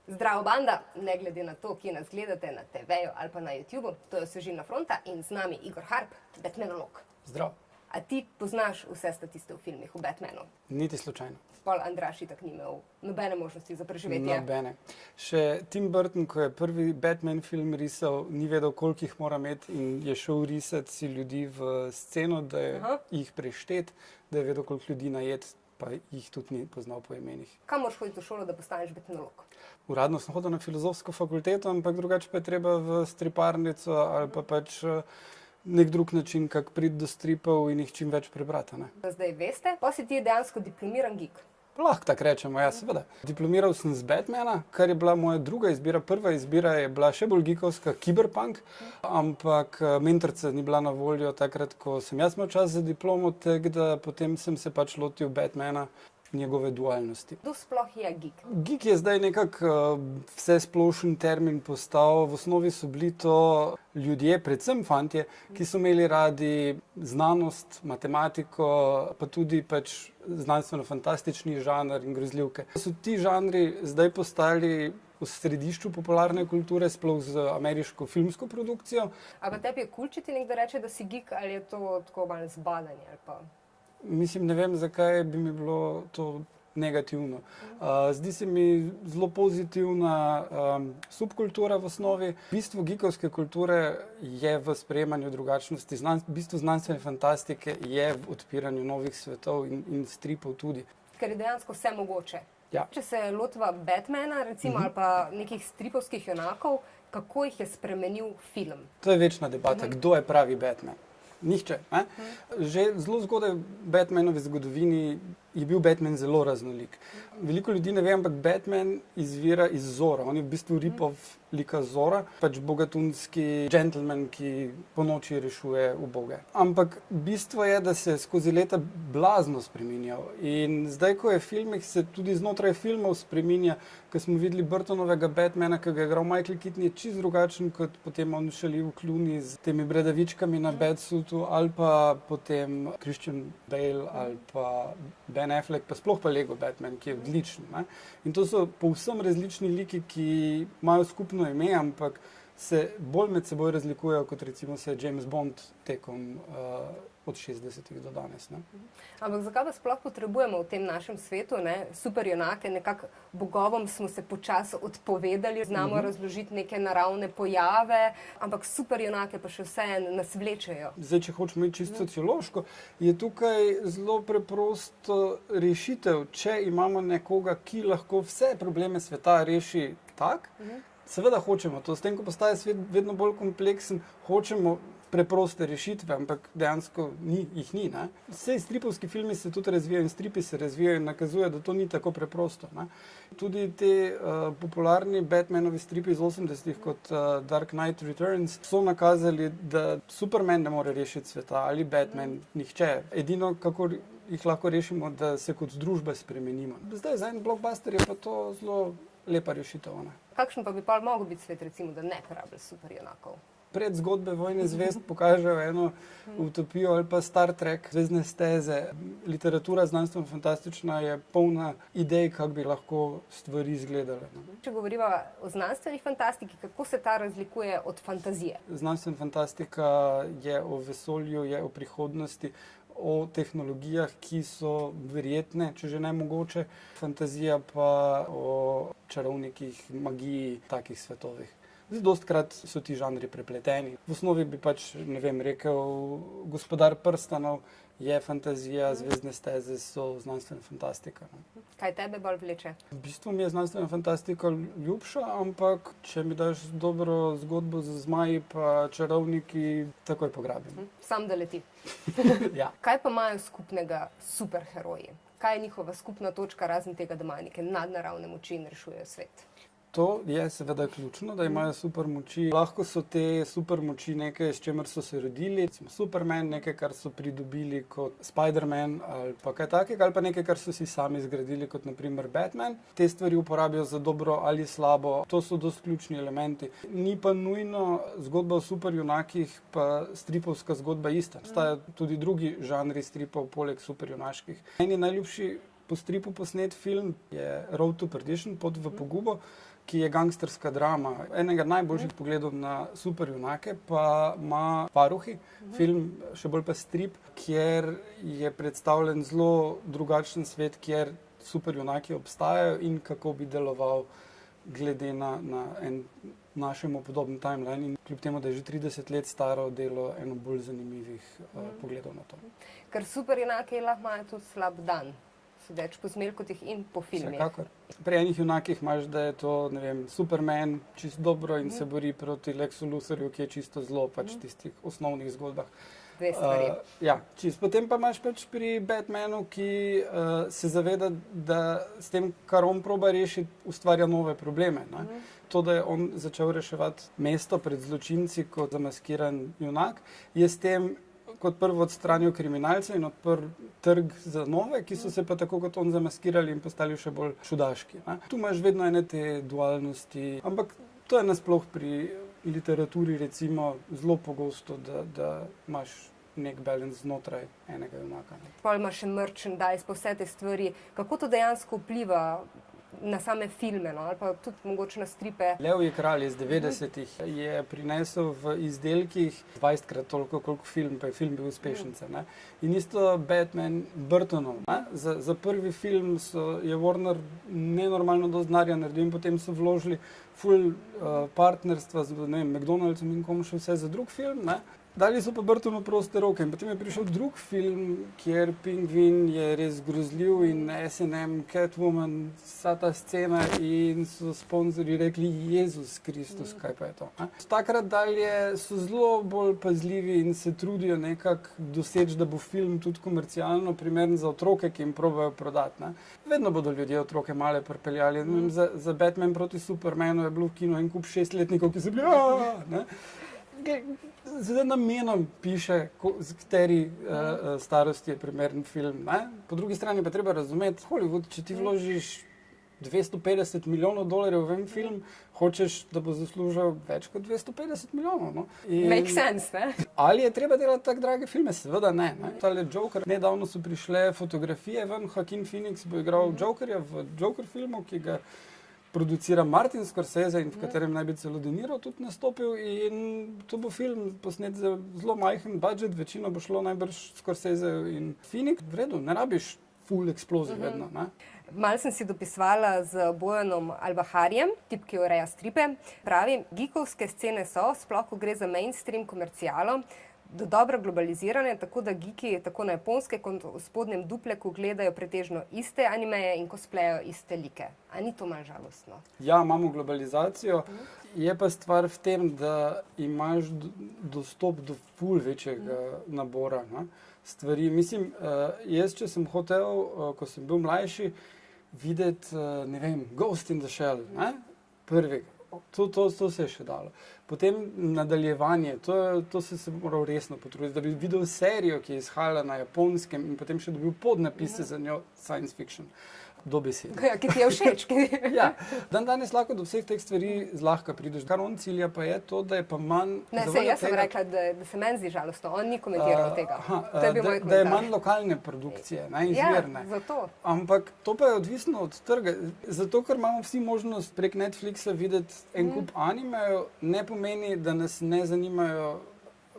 Zdravo banda, ne glede na to, kje nas gledate na TV-ju ali pa na YouTubu, to je Osvežilna fronta in z nami Igor Harp, Batmanolog. Zdrav. A ti poznaš vse statiste v filmih v Batmanu? Niti slučajno. Pol Andraž itak ni imel nobene možnosti za preživetje. Nobene. Še Tim Burton, ko je prvi Batman film risal, ni vedel, koliko jih mora imeti in je šel risati si ljudi v sceno, da je jih preštet, da je vedel, koliko ljudi najet, pa jih tudi ni poznal po imenih. Kam moraš hoditi v šolo, da postaneš Batmanolog? Uradno sem hodil na filozofsko fakulteto, ampak drugače pa je treba v striparnico ali pa pač nek drug način, kako priti do stripov in jih čim več prebrati. Zdaj veste, pa si ti dejansko diplomiran geek. Lahko tako rečemo, ja, seveda. Diplomiral sem z Batmana, kar je bila moja druga izbira. Prva izbira je bila še bolj geekovska, Cyberpunk, ampak mentorica ni bila na voljo takrat, ko sem jaz imel čas za diplomo, tako da potem sem se pač lotil Batmana, njegove dualnosti. Kdo sploh je geek? Geek je zdaj nekako vsesplošen termin postal. V osnovi so bili to ljudje, predvsem fantje, ki so imeli radi znanost, matematiko, pa tudi pač znanstveno-fantastični žanr in grozljivke. So ti žanri zdaj postali v središču popularne kulture, sploh z ameriško filmsko produkcijo. A pa tebi je kul, če ti nekdo reče, da si geek, ali je to tako malo zbadanje ali pa... Mislim, ne vem, zakaj bi mi bilo to negativno. Zdi se mi zelo pozitivna subkultura v osnovi. Bistvo geekovske kulture je v sprejemanju drugačnosti. Bistvo znanstvene fantastike je v odpiranju novih svetov in stripov tudi. Ker je dejansko vse mogoče. Ja. Če se lotiva Batmana, recimo, ali pa nekih stripovskih junakov, kako jih je spremenil film? To je večna debata, kdo je pravi Batman. Nihče. Že zelo zgodaj v Batmanovi zgodovini je bil Batman zelo raznolik. Veliko ljudi ne ve, ampak Batman izvira iz Zora. On je v bistvu rip-off lika Zora, pač bogatunski gentleman, ki po noči rešuje uboge. Ampak bistvo je, da se je skozi leta blazno spreminjal. In zdaj, ko je v filmih, se tudi znotraj filmov spreminja. Ko smo videli Burtonovega Batmana, ki ga je igral Michael Keaton, je čisto drugačen, kot potem on šalil Clooney z temi bradavičkami na Batsuitu, ali pa potem Christian Bale ali pa Ben Affleck, pa sploh pa Lego Batman, ki je odličen. In to so povsem različni liki, ki imajo skupno ime, ampak se bolj med seboj razlikujejo, kot recimo se je James Bond tekom od 60-ih do danes. Ampak zakaj pa sploh potrebujemo v tem našem svetu superjunake? Nekako bogovom smo se počasi odpovedali, znamo razložiti neke naravne pojave, ampak superjunake pa še vseeno nas vlečejo. Zdaj, če hočemo iti čisto sociološko, je tukaj zelo preprosto rešitev. Če imamo nekoga, ki lahko vse probleme sveta reši tak, seveda hočemo to. S tem, ko postaje svet vedno bolj kompleksen, hočemo preproste rešitve, ampak dejansko jih ni. Vse stripovski filmi se tudi razvijajo in stripi se razvijajo in nakazujejo, da to ni tako preprosto. Tudi te popularni Batmanovi stripi iz 80-ih kot Dark Knight Returns so nakazali, da Superman ne more rešiti sveta ali Batman, nihče. Edino, kako jih lahko rešimo, da se kot družba spremenimo. Zdaj, za en blockbuster je pa to zelo lepa rešitev. Kakšen pa bi pa mogel biti svet, recimo, da ne porabi superjunakov? Predzgodbe Vojne zvezd pokažejo eno utopijo ali pa Star Trek, Zvezdne steze. Literatura znanstveno-fantastična je polna idej, kako bi lahko stvari izgledale. Če govoriva o znanstveni fantastiki, kako se ta razlikuje od fantazije? Znanstvena fantastika je o vesolju, je o prihodnosti, o tehnologijah, ki so verjetne, če že ne mogoče. Fantazija pa o čarovnikih, magiji, takih svetovih. Dostikrat so ti žanri prepleteni. V osnovi bi pač, ne vem, rekel, Gospodar prstanov je fantazija, Zvezdne steze so znanstvena fantastika. Kaj tebe bolj vleče? V bistvu mi je znanstvena fantastika ljubša, ampak če mi daš dobro zgodbo z zmaji pa čarovniki, takoj pograbim. Sam da leti. Ja. Kaj pa imajo skupnega superheroji? Kaj je njihova skupna točka, razen tega, da imajo neke nadnaravne moči in rešujejo svet? To je seveda ključno, da imajo supermoči. Lahko so te supermoči nekaj, s čemer so se rodili, Superman, nekaj, kar so pridobili kot Spider-Man ali pa kaj takega, ali pa nekaj, kar so si sami zgradili kot naprimer Batman. Te stvari uporabijo za dobro ali slabo. To so dosti ključni elementi. Ni pa nujno zgodba o superjunakih pa stripovska zgodba ista. Obstajajo tudi drugi žanri stripov poleg superjunaških. Meni najljubši po stripu posnet film je Road to Perdition, Pot v pogubo, ki je gangsterska drama. Enega najboljših pogledov na superjunake pa ima Varuhi, film, še bolj pa strip, kjer je predstavljen zelo drugačen svet, kjer superjunaki obstajajo in kako bi deloval glede na en našemu podoben timeline. In kljub temu, da je že 30 let staro delo, eno bolj zanimivih pogledov na to. Ker superjunaki lahko imajo tudi slab dan. Sodeč po zmelkotih in po filmih. Vsekakor. Pri enih junakih imaš, da je to, ne vem, Superman čisto dobro in se bori proti Lexu Luthorju, ki je čisto zlo, pač tistih osnovnih zgodbah. Dve stvari. Ja, čisto. Potem pa imaš pač pri Batmanu, ki se zaveda, da s tem, kar on proba rešiti, ustvarja nove probleme. Ne? To, da je on začel reševati mesto pred zločinci kot zamaskiran junak, je s tem kot prvo odstranil kriminalce in odprl trg za nove, ki so se pa tako kot on zamaskirali in postali še bolj čudaški. Ne? Tu imaš vedno ene te dualnosti, ampak to je nasploh pri literaturi recimo zelo pogosto, da imaš nek balans znotraj enega junaka. Ne? Pol imaš še merchandise, pa vse te stvari. Kako to dejansko vpliva na same filme, no? Ali pa tudi mogoče na stripe? Levji kralj iz 90-ih je prinesel v izdelkih 20krat toliko, koliko film, pa je film bil uspešnica. Ne? In isto Batman Burtonov. Za prvi film je Warner nenormalno dosti denarja naredil in potem so vložili full partnerstva z McDonald'som in komu še vse za drug film. Ne? Dali so pa Burtonu proste roke in potem je prišel drug film, kjer Pingvin je res grozljiv in S&M, Catwoman, vsa ta scena in so sponzorji rekli, Jezus Kristus, kaj pa je to. Takrat dalje so zelo bolj pazljivi in se trudijo nekako doseči, da bo film tudi komercialno primeren za otroke, ki jim probajo prodati. Ne. Vedno bodo ljudje otroke male pripeljali. Za Batman proti Supermanu je bilo v kinu en kup 6-letnikov, ki so bili zdaj namenom piše, z kateri starosti je primeren film. Ne? Po drugi strani pa treba razumeti, Hollywood, če ti vložiš $250 milijonov v en film, hočeš, da bo zaslužil več kot 250 milijonov. No? Make sense, ne? Ali je treba delati tako drage filme? Seveda ne. Tale Joker, nedavno so prišle fotografije ven, Joaquin Phoenix bo igral Jokerja v Joker filmu, ki ga producira Martin Scorsese in v katerem naj bi celo De Niro tudi nastopil in to bo film posnet za zelo majhen budget, večino bo šlo najbrž Scorsese in Phoenix. V redu, ne rabiš full eksplozij vedno. Ne? Mal sem si dopisovala z Bojanom Albaharjem, tip, ki ureja stripe. Pravi, geekovske scene so, sploh ko gre za mainstream komercialo, do dobro globalizirane, tako da geeki tako na japonske kot v spodnjem dupleku gledajo pretežno iste animeje in cosplejo iste like. A ni to malo žalostno? Ja, imamo globalizacijo. Je pa stvar v tem, da imaš dostop do ful večjega nabora stvari. Mislim, jaz, če sem hotel, ko sem bil mlajši, videti, ne vem, Ghost in the Shell, prvega. To se je še dalo. Potem nadaljevanje, to se moral resno potruditi, da bi videl serijo, ki je izhajala na japonskem in potem še dobil podnapise za njo science fiction. Dobesedno. Ja, ki ti je všeč. Ja, danes lahko do vseh teh stvari zlahka prideš. Kar on cilja pa je to, da je pa manj... Ne, jaz sem rekla, da se meni zdi žalostno. On ni komentiral tega. To je bil moj komentar. Da je manj lokalne produkcije, izvirne. Ja, zato. Ampak to pa je odvisno od trga. Zato, ker imamo vsi možnost prek Netflixa videti en kup animejev, ne pomeni, da nas ne zanimajo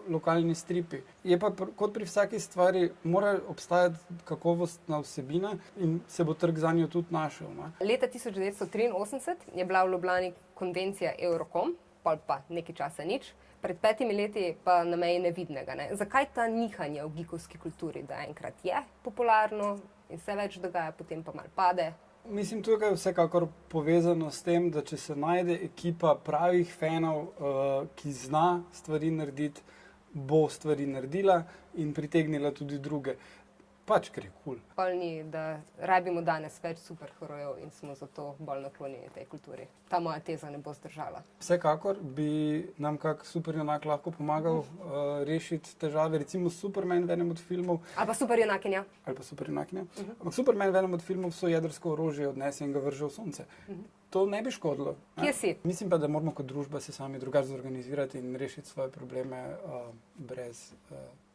lokalni stripi. Je pa kot pri vsaki stvari mora obstajati kakovostna vsebina in se bo trg zanjo tudi našel. Ne? Leta 1983 je bila v Ljubljani konvencija Eurocom, pol pa nekaj časa nič, pred 5 leti pa na meji nevidnega. Ne? Zakaj ta nihanje v geekovski kulturi, da enkrat je popularno in se več dogaja, potem pa mal pade? Mislim, tukaj je vsekakor povezano s tem, da če se najde ekipa pravih fanov, ki zna stvari narediti, bo stvari naredila in pritegnila tudi druge. Pač, ker je kul. Pol ni, da rabimo danes več superherojev in smo zato bolj naklonjeni tej kulturi. Ta moja teza ne bo zdržala. Vsekakor bi nam kak superjunak lahko pomagal rešiti težave, recimo Superman v enem od filmov. Ali pa superjunakinja. Ampak Superman v enem od filmov so jedrsko orožje odnese in ga vrže v sonce. To ne bi škodilo. Kje si? Mislim pa, da moramo kot družba se sami drugače zorganizirati in rešiti svoje probleme brez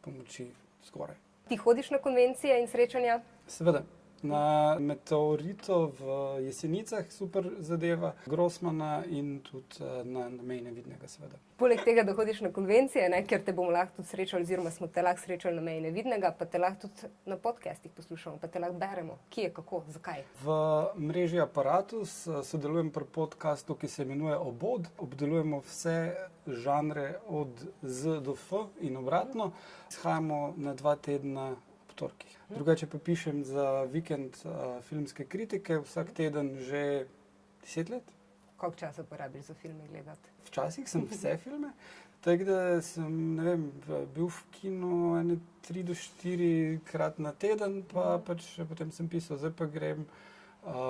pomoči skoraj. Ti hodiš na konvencije in srečanja? Seveda. na Meteorito v Jesenicah, super zadeva, Grossmana in tudi na Meji nevidnega, seveda. Poleg tega, da hodiš na konvencije, ne, ker te bomo lahko tudi srečali, oziroma smo te lahko srečali na Meji nevidnega, pa te lahko tudi na podcastih poslušamo, pa te lahko beremo. Kje, kako, zakaj? V mreži Apparatus sodelujem pri podkastu, ki se imenuje Obod. Obdelujemo vse žanre od Z do F in obratno. Shajamo na 2 tedna ob torkih. Drugače pa pišem za Vikend filmske kritike vsak teden že 10 let. Koliko časa porabiš za filme gledati? Včasih sem vse filme, tako da sem, ne vem, bil v kinu 3 do 4 krat na teden, pa pač potem sem pisal, zdaj pa grem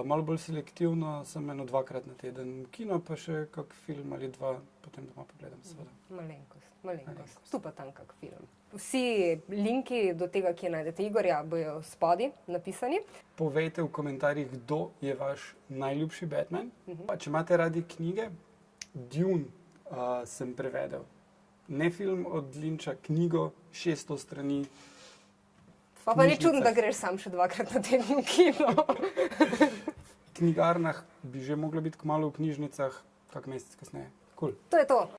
malo bolj selektivno, sem 1-2 na teden v kino, pa še kak film ali 2 potem doma pogledam, seveda. Malenkost. Tu pa tam kak film. Vsi linki do tega, kje najdete Igorja, bojo spodaj napisani. Povejte v komentarjih, kdo je vaš najljubši Batman. Pa, če imate radi knjige, Dune sem prevedel. Ne film od Lyncha, knjigo, 600 strani. Pa ni čudno, da greš sam še 2 na teden v kino. V knjigarnah bi že moglo biti kmalu v knjižnicah, kak mesec kasneje. Cool. To je to.